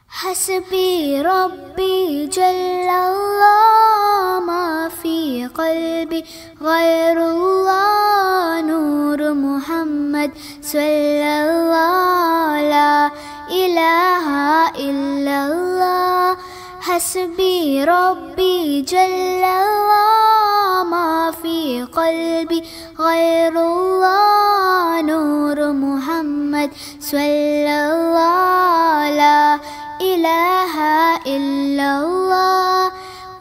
حسبي ربي جل الله ما في قلبي غير الله نور محمد صلى الله لا إله إلا الله حسبي ربي جل الله ما في قلبي غير الله نور محمد صلى الله لا الہ الا اللہ.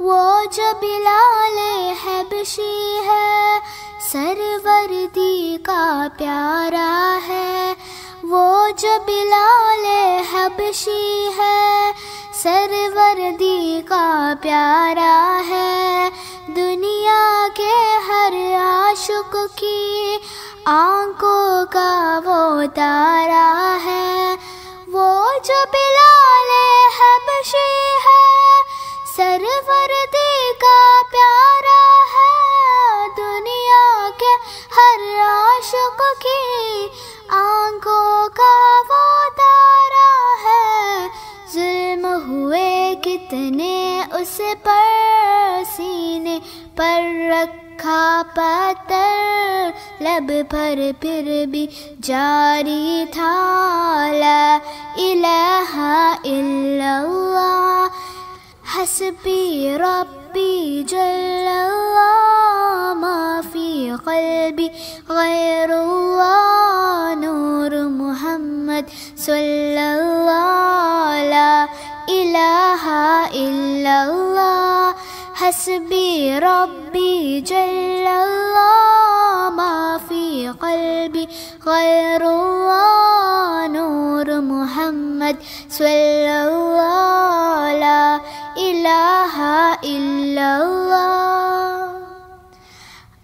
وہ جو بلال حبشی ہے سروردی کا پیارا ہے. وہ جو بلال حبشی ہے سروردی کا پیارا ہے. دنیا کے ہر عاشق کی آنکھوں کا وہ تارا ہے. وہ جو بلال حبشی ہے سروردی کا پیارا ہے. دنیا کے ہر عاشق کی آنکھوں کا وہ تارا ہے. ظلم ہوئے کتنے اس پر سینے پر رکھا پتھر لب پر پھر بھی جاری تھا لا الہ الا اللہ. حسبی ربی جل اللہ ما فی قلبی غیر اللہ نور محمد صلی اللہ لا الہ الا اللہ. حسبی ربی جل اللہ ما فی قلبی غیر اللہ نور محمد صلی اللہ لا الہ الا اللہ.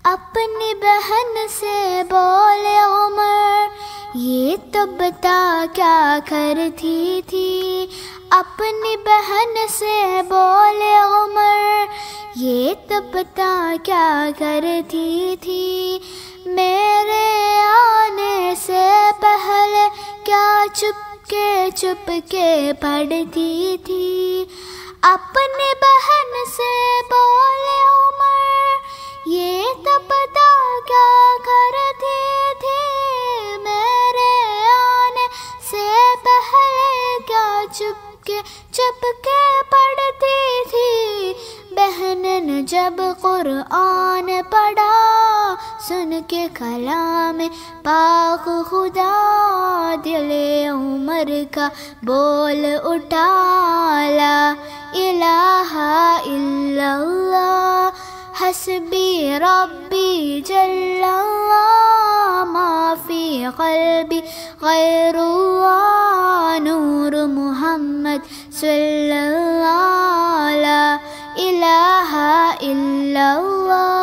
اپنی بہن سے بولے عمر یہ تو بتا کیا کرتی تھی. اپنی بہن سے بولے عمر یہ تو بتا کیا کرتی تھی. میرے آنے سے پہلے کیا چپ کے پڑھتی تھی. اپنی بہن سے بولے عمر یہ تو بتا کیا کرتی تھی. میرے آنے سے پہلے کیا چپ کے پڑھتی تھی. بہن نے جب قرآن پڑھا سن کے کلام پاک خدا دل عمر کا بول اٹھا لا الہ الا اللہ. حسبی ربی جل اللہ ما فی قلبی غیر اللہ نور محمد صلی اللہ لا الہ الا اللہ.